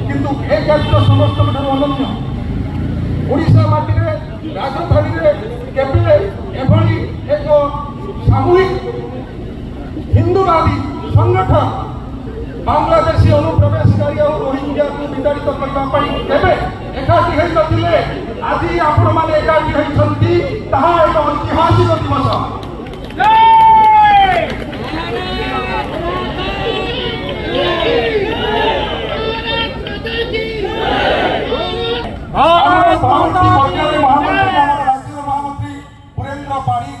কিন্তু ଏ କାର୍ଯ୍ୟ ସମସ୍ତଙ୍କଠାରୁ ଅନନ୍ୟ। ଓଡ଼ିଶା ମାଟିରେ ରାଜଧାନୀରେ କେବେ ଏଭଳି ଏକ ସାମୂହିକ ହିନ୍ଦୁବାଦୀ ସଂଗଠନ ବାଂଲାଦେଶୀ ଅନୁପ୍ରବେଶକାରୀ ଆଉ ରୋହିଙ୍ଗ୍ୟାକୁ ବିତାଡ଼ିତ କରିବା ପାଇଁ କେବେ ଏକାଠି ହୋଇନଥିଲେ। ଆଜି ଆପଣମାନେ ଏକାଠି ହୋଇଛନ୍ତି, ତାହା ଏକ ଐତିହାସିକ ଦିବସ। ମହାମନ୍ତ୍ରୀ ପୁରେନ୍ଦ୍ର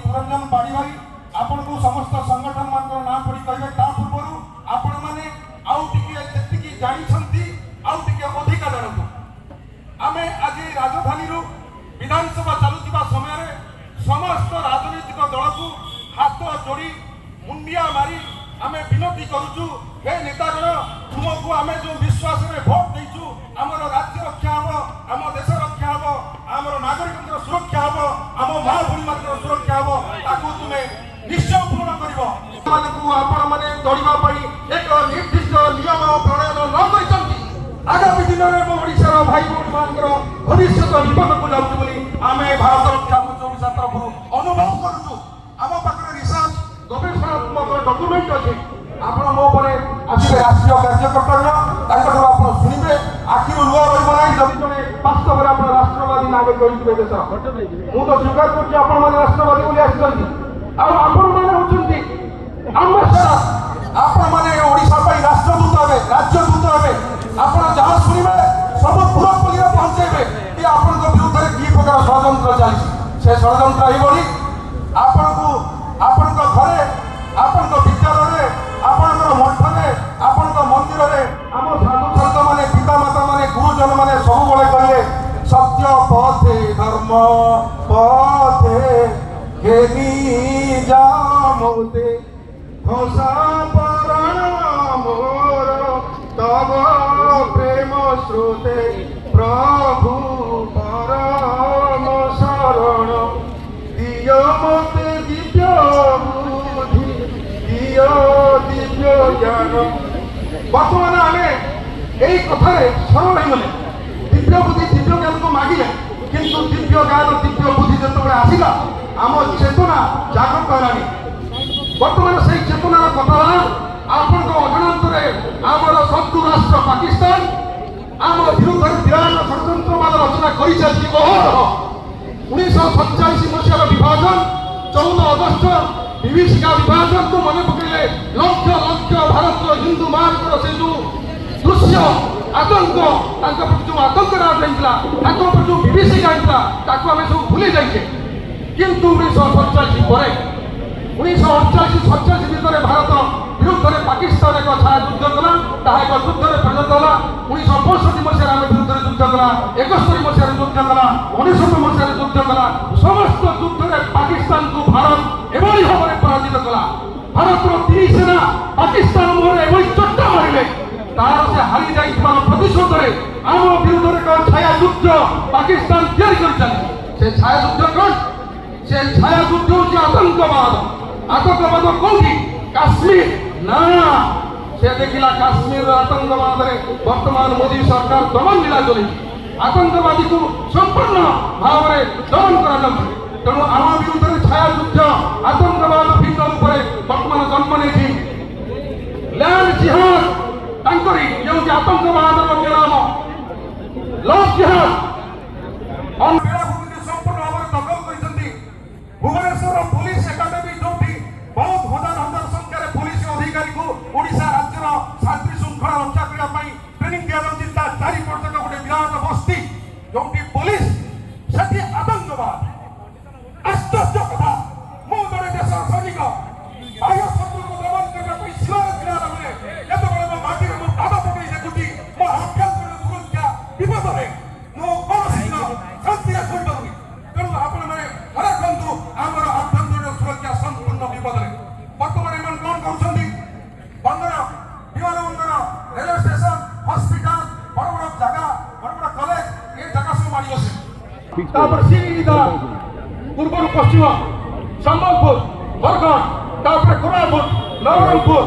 ପୁରଞ୍ଜନ ପାଣିଗ୍ରାହୀ ଆପଣଙ୍କୁ ସମସ୍ତ ସଂଗଠନ ମାନଙ୍କର ନାଁ ପଡ଼ି କହିବେ। ତା ପୂର୍ବରୁ ଆପଣମାନେ ଆଉ ଟିକେ ଯେତିକି ଜାଣିଛନ୍ତି ଆଉ ଟିକେ ଅଧିକା ଜାଣନ୍ତୁ। ଆମେ ଆଜି ରାଜଧାନୀରୁ ବିଧାନସଭା ଚାଲୁଥିବା ସମୟରେ ସମସ୍ତ ରାଜନୈତିକ ଦଳକୁ ହାତ ଯୋଡ଼ି ମୁଣ୍ଡିଆ ମାରି ଆମେ ବିନତି କରୁଛୁ, ହେ ନେତାଗଣ, ତୁମକୁ ଆମେ ଯେଉଁ ବିଶ୍ୱାସରେ ଭୋଟ ଦେଇଛୁ, ଆମର ରାଜ୍ୟ ରକ୍ଷା ହେବ, ଆମ ଦେଶ ରକ୍ଷା ହେବ, ଆମର ନାଗରିକଙ୍କର ସୁରକ୍ଷା ହେବ, ଆମ ମା ଭଉଣୀମାନଙ୍କର ସୁରକ୍ଷା ହେବ, ତାକୁ ତୁମେ ନିଶ୍ଚୟ ପୂରଣ କରିବ। ସେମାନଙ୍କୁ ଆପଣମାନେ ଦୌଡ଼ିବା ପାଇଁ ଏକ ନିର୍ଦ୍ଦିଷ୍ଟ ନିୟମ ପ୍ରଣୟନ ନ କରିଛନ୍ତି, ଆଗାମୀ ଦିନରେ ମୋ ଓଡ଼ିଶାର ଭାଇ ଭଉଣୀମାନଙ୍କର ଭବିଷ୍ୟତ ବିପଦକୁ ଯାଉଛି ବୋଲି ଆମେ ଭାରତ ରକ୍ଷା ମଞ୍ଚ ଓଡ଼ିଶା ତରଫରୁ ଅନୁଭବ କରୁଛୁ। ଆମ ପାଖରେ ରିସର୍ଚ୍ଚ ଗବେଷଣାତ୍ମକ ଡକ୍ୟୁମେଣ୍ଟ ଅଛି। ଆପଣ ମୋ ପରେ ଆସିବେ ରାଷ୍ଟ୍ରୀୟ କାର୍ଯ୍ୟକର୍ତ୍ତା, ତାଙ୍କଠାରୁ ଆପଣ ଶୁଣିବେ, ଆଖିରୁ ଲୁହ ରହିବ ନାହିଁ ଯଦି ଜଣେ ବାସ୍ତବରେ ଆପଣ ରାଷ୍ଟ୍ରବାଦୀ ନାଗରିକ ହୋଇଥିବେ ଦେଶ। ମୁଁ ତ ସ୍ୱୀକାର କରୁଛି ଆପଣମାନେ ରାଷ୍ଟ୍ରବାଦୀ ବୋଲି ଆସିଛନ୍ତି, ଆଉ ଆପଣମାନେ ହେଉଛନ୍ତି ଆମ୍ବାସଡର। ଆପଣମାନେ ଓଡ଼ିଶା ପାଇଁ ରାଷ୍ଟ୍ରଦୂତ ହେବେ, ରାଜ୍ୟଦୂତ ହେବେ। ଆପଣ ଯାହା ଶୁଣିବେ ସବୁ ପୁରପଲ୍ଲୀରେ ପହଞ୍ଚେଇବେ କି ଆପଣଙ୍କ ବିରୁଦ୍ଧରେ କି ପ୍ରକାର ଷଡ଼ଯନ୍ତ୍ର ଚାଲିଛି। ସେ ଷଡ଼ଯନ୍ତ୍ର ଏହିଭଳି, ଆପଣଙ୍କୁ ଆପଣଙ୍କ ଘରେ, ଆପଣଙ୍କ ବିଦ୍ୟାଳୟରେ, ଆପଣଙ୍କର ମଠରେ, ଆପଣଙ୍କ ମନ୍ଦିରରେ ଆମ ସାଧୁସନ୍ତମାନେ, ପିତାମାତାମାନେ, ଗୁରୁଜନମାନେ ସବୁବେଳେ କହିଲେ, ସତ୍ୟ ପଥେ ଧର୍ମ ପଥେ ଘେନି ଯାମତେ ଘୋଷା ପରାଣ ମୋର তব প্রেম স্রোতে প্রভু পরম শরণ দিয় মতে দিব্য বুদ্ধি দিয় দিব্য জ্ঞান। বর্তমানে আমি এই কথায় সরল হয়ে দিব্য বুদ্ধি দিব্য জ্ঞানকে মাগিলে, কিন্তু দিব্য জ্ঞান দিব্য বুদ্ধি যেতবে আসিলা আম চেতনা জাগ্রত হলানি। বর্তমানে সেই চেতনার কথা ଆପଣଙ୍କ ଅଜାଣତରେ ଆମର ଶତ୍ରୁ ରାଷ୍ଟ୍ର ପାକିସ୍ତାନ ଆମ ବିରୁଦ୍ଧରେ ବିରାଟ ଷଡ଼ଯନ୍ତ୍ରବାଦ ରଚନା କରିଚାଲିଛି। 1947 ମସିହାର ବିଭାଜନ, 14 ଅଗଷ୍ଟ ବିଭୀଷିକା ବିଭାଜନକୁ ମନେ ପକାଇଲେ ଲକ୍ଷ ଲକ୍ଷ ଭାରତର ହିନ୍ଦୁ ମାନଙ୍କର ସେ ଯେଉଁ ଦୃଶ୍ୟ ଆତଙ୍କ, ତାଙ୍କ ପ୍ରତି ଯେଉଁ ଆତଙ୍କରାଜ ହେଇଥିଲା, ତାଙ୍କ ପ୍ରତି ଯେଉଁ ବିଭୀଷିକା ହେଇଥିଲା, ତାକୁ ଆମେ ସବୁ ଭୁଲି ଯାଇଛେ। କିନ୍ତୁ 1947 ପରେ 1948-47 ଭିତରେ ଭାରତ ବିରୁଦ୍ଧରେ ପାକିସ୍ତାନ ଏକ ଛାୟା ଯୁଦ୍ଧ କଲା, ତାହା ଏକ ଯୁଦ୍ଧରେ ପରିଣତ ହେଲା। 1965 ମସିହାରେ ଆମ ବିରୁଦ୍ଧରେ ଯୁଦ୍ଧ କଲା, 71 ମସିହାରେ ଯୁଦ୍ଧ କଲା, 1999 ମସିହାରେ ଯୁଦ୍ଧ କଲା। ସମସ୍ତ ଯୁଦ୍ଧରେ ପାକିସ୍ତାନକୁ ଭାରତ ଏଭଳି ଭାବରେ ପରାଜିତ କଲା। ଭାରତର 30 ସେନା ପାକିସ୍ତାନ ମୁହଁରେ ଏଭଳି ଚୋଟ ମାରିଲେ, ତାର ସେ ହାରି ଯାଇଥିବାର ପ୍ରତିଶୋଧରେ ଆମ ବିରୁଦ୍ଧରେ ଏକ ଛାୟା ଯୁଦ୍ଧ ପାକିସ୍ତାନ ତିଆରି କରିଚାଲିଛି। ସେ ଛାୟା ଯୁଦ୍ଧ କ'ଣ? ସେ ଛାୟା ଯୁଦ୍ଧ ହେଉଛି ଆତଙ୍କବାଦ। ଆତଙ୍କବାଦ କୋଉଠି? କାଶ୍ମୀର ନା, ସେ ଦେଖିଲା କାଶ୍ମୀରର ଆତଙ୍କବାଦରେ ବର୍ତ୍ତମାନ ମୋଦି ସରକାର ଦମନ ଲୀଳା ଚଲେଇଛି। ଆତଙ୍କବାଦୀକୁ ସମ୍ପୂର୍ଣ୍ଣ ଭାବରେ ଦମନ କରାଯାଉଛି। ତେଣୁ ଆମ ବିରୁଦ୍ଧରେ ଛାୟା ଯୁଦ୍ଧ ଆତଙ୍କବାଦ ଭିନ୍ନ ରୂପରେ ବର୍ତ୍ତମାନ ଜନ୍ମ ନେଇଛି। ଲ୍ୟାଣ୍ଡ ଜିହାଦ ତାଙ୍କରି ଯେଉଁଠି ଆତଙ୍କବାଦର ନିରାମ ଲଭ୍ ଜିହାଦ ସମ୍ପୂର୍ଣ୍ଣ ଭାବରେ ଦଖଲ କରିଛନ୍ତି। ଭୁବନେଶ୍ୱର ପୁଲିସ ଏକାଡେମୀ ଯୋଉଠି ବହୁତ ହଜାର ହଜାର ସଂଖ୍ୟାରେ ପୁଲିସ ଅଧିକାରୀକୁ ଓଡ଼ିଶା ରାଜ୍ୟର ଶାନ୍ତି ଶୃଙ୍ଖଳା ରକ୍ଷା କରିବା ପାଇଁ ଟ୍ରେନିଂ ଦିଆଯାଉଛି, ତା ଚାରିପଟକ ଗୋଟେ ବିରାଟ ବସ୍ତି ଯୋଉଠି ପୁଲିସ, ସେଠି ଆତଙ୍କବାଦ। ଆଶ୍ଚର୍ଯ୍ୟ କଥା, ମୁଁ ଜଣେ ଦେଶର ସୈନିକ, ବାହ୍ୟ ଶତ୍ରୁକୁ ଦମନ କରିବା ପାଇଁ ସୀମାରେ ଥିଲା ବେଳେ ଯେତେବେଳେ ମୋ ମାଟିରେ ମୁଁ ପାଦ ପକାଇ ଦେଖୁଛି ମୋ ଆଭ୍ୟନ୍ତରୀଣ ସୁରକ୍ଷା ବିପଦରେ, ମୁଁ କୌଣସି ଦିନ ଶାନ୍ତିରେ ଶୋଇପାରୁନି। ତେଣୁ ଆପଣମାନେ ରଖନ୍ତୁ, ଆମର ଆଭ୍ୟନ୍ତରୀଣ ସୁରକ୍ଷା ସମ୍ପୂର୍ଣ୍ଣ ବିପଦରେ। ବର୍ତ୍ତମାନ ଏମାନେ କ'ଣ କରୁଛନ୍ତି? ବନ୍ଦର, ବିମାନ ବନ୍ଦର, ରେଲୱେ ଷ୍ଟେସନ, ହସ୍ପିଟାଲ, ବଡ଼ ବଡ଼ ଜାଗା, ବଡ଼ ବଡ଼ କଲେଜ, ଏ ଜାଗା ସବୁ ମାଡ଼ି ବସେ। ତାପରେ ସିରିଦା ପୂର୍ବରୁ ପଶ୍ଚିମ ସମ୍ବଲପୁର, ବରଗଡ଼, ତାପରେ କୋରାପୁଟ, ନବରଙ୍ଗପୁର,